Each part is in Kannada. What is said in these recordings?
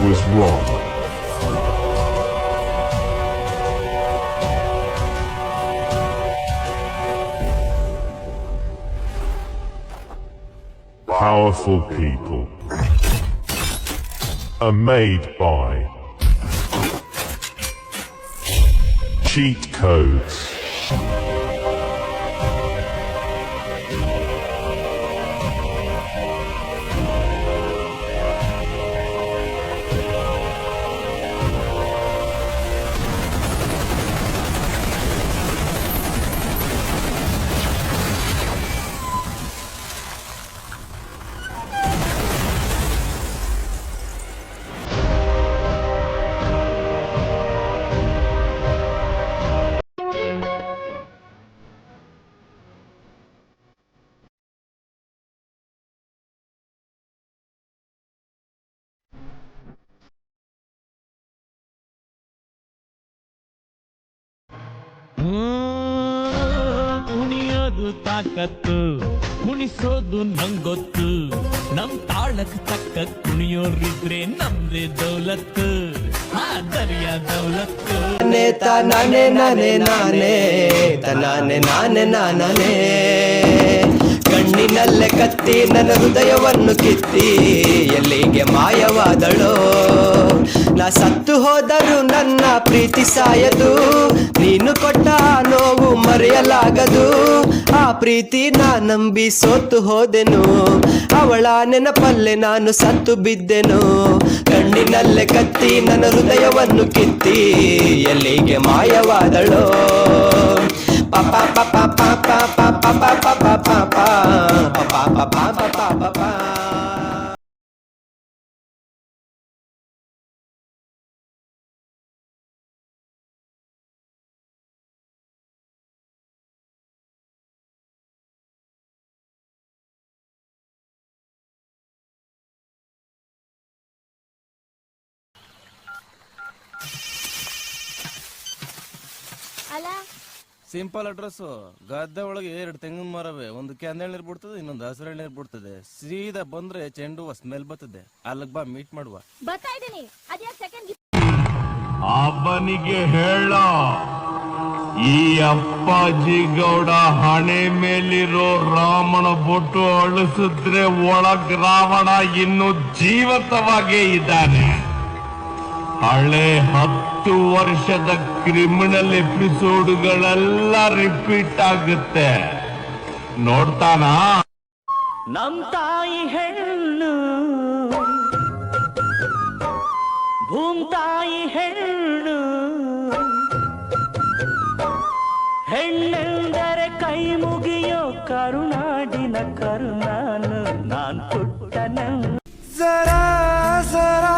was wrong. Powerful people are made by cheat codes. ಕುಣಿಯೋದು ತಾಕತ್ತು, ಕುಣಿಸೋದು ನಂಗೊತ್ತು, ನಮ್ ತಾಳಕ್ ತಕ್ಕ ಕುಣಿಯೋರಿದ್ರೆ ನಮ್ದೇ ದೌಲತ್ತು, ದರಿಯಾ ದೌಲತ್ತು. ನಾನೇ ನಾನೇ ನಾನೇ ನಾನೇ ನಾನೇ ನಾನೇ ಕಣ್ಣಿನಲ್ಲೇ ಕತ್ತಿ ನನ್ನ ಹೃದಯವನ್ನು ಕಿತ್ತಿ ಎಲ್ಲಿಗೆ ಮಾಯವಾದಳೋ. ನಾ ಸತ್ತು ಹೋದರೂ ನನ್ನ ಪ್ರೀತಿ ಸಾಯದು, ನೀನು ಕೊಟ್ಟ ನೋವು ಮರೆಯಲಾಗದು. ಆ ಪ್ರೀತಿ ನಾ ನಂಬಿ ಸೋತು ಹೋದೆನು, ಅವಳ ನೆನಪಲ್ಲೇ ನಾನು ಸತ್ತು ಬಿದ್ದೆನು. ಕಣ್ಣಿನಲ್ಲೇ ಕತ್ತಿ ನನ್ನ ಹೃದಯವನ್ನು ಕಿತ್ತಿ ಎಲ್ಲಿಗೆ ಮಾಯವಾದಳೋ. ಪಾಪ ಪಾಪ ಪಾಪ ಪಾಪ ಪಾಪ ಪಾಪ ಪಾಪ ಪಾಪ ಪಾಪ. Simple address. ಗದ್ದೆ ಒಳಗೆ 2 ತೆಂಗಿನ ಮರವೆ, ಒಂದು ಕ್ಯಾಂದೆಳ್ ನೀರ್ ಬಿಡ್ತದೆ, ಇನ್ನೊಂದು ಹಸಿರು ನೀರ್ ಬಿಡ್ತದೆ. ಸೀದಾ ಬಂದ್ರೆ ಚೆಂಡು ಹೂವ ಸ್ಮೆಲ್ ಬರ್ತದೆ. ಅಲ್ಲಿಗೆ ಬಾ, ಮೀಟ್ ಮಾಡುವ. ಅವನಿಗೆ ಹೇಳ, ಈ ಅಪ್ಪಾಜಿ ಗೌಡ ಹಣೆ ಮೇಲಿರೋ ರಾಮನ ಬೊಟ್ಟು ಅಳಿಸಿದ್ರೆ ಒಳಗ್ ರಾವಣ ಇನ್ನು ಜೀವಂತವಾಗೇ ಇದ್ದಾನೆ. ಹಳೆ 10 ವರ್ಷದ ಕ್ರಿಮಿನಲ್ ಎಪಿಸೋಡ್ಗಳೆಲ್ಲ ರಿಪೀಟ್ ಆಗುತ್ತೆ, ನೋಡ್ತಾನಾ? ನಮ್ ತಾಯಿ ಹೆಣ್ಣು, ಭೂಮ್ ತಾಯಿ ಹೆಣ್ಣು, ಹೆಣ್ಣೆಂದರೆ ಕೈ ಮುಗಿಯೋ ಕರುನಾಡಿನ ಕರುನಾನು ನಾನ್ ಪುಟ್ಟನ. ಜರಾ ಜರಾ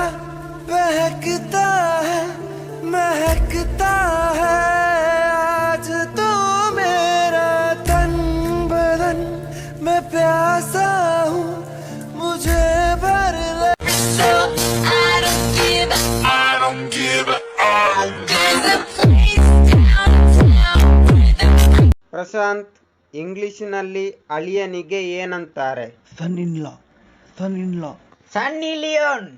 महकता है महकता है आज तो मेरा तन बदन, मैं प्यासा हूँ मुझे भर ले. So I don't give it, I don't give it, I don't give it. Prashant, ಇಂಗ್ಲಿಷಿನಲ್ಲಿ ಅಳಿಯನಿಗೆ ಏನಂತಾರೆ? ಸನ್ ಇನ್ ಲಾ, ಸನ್ ಇನ್ ಲಾ, ಸನ್ನಿ ಲಿಯೋನ್.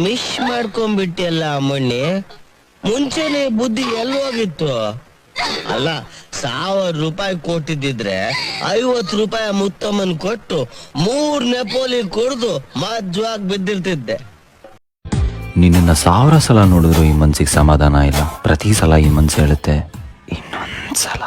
ಮಿಸ್ ಮಾಡ್ಕೊಂಡ್ಬಿಟ್ಟಿಯಲ್ಲ ಅಮ್ಮಣ್ಣಿ, ಮುಂಚೆನೆ ಬುದ್ಧಿ ಎಲ್ಲೋಗಿತ್ತು? ಅಲ್ಲ, 1,000 ರೂಪಾಯಿ ಕೊಟ್ಟಿದ್ದಿದ್ರೆ 50 ರೂಪಾಯಿ ಮುತ್ತಮ್ಮನ್ ಕೊಟ್ಟು 3 ನೆಪೋಲಿ ಕುಡ್ದು ಮಜ್ವಾಗಿ ಬಿದ್ದಿರ್ತಿದ್ದೆ. ನಿನ್ನ 1000 ಸಲ ನೋಡಿದ್ರು ಈ ಮನ್ಸಿಗೆ ಸಮಾಧಾನ ಇಲ್ಲ. ಪ್ರತಿ ಸಲ ಈ ಮನ್ಸು ಹೇಳುತ್ತೆ ಇನ್ನೊಂದ್ಸಲ.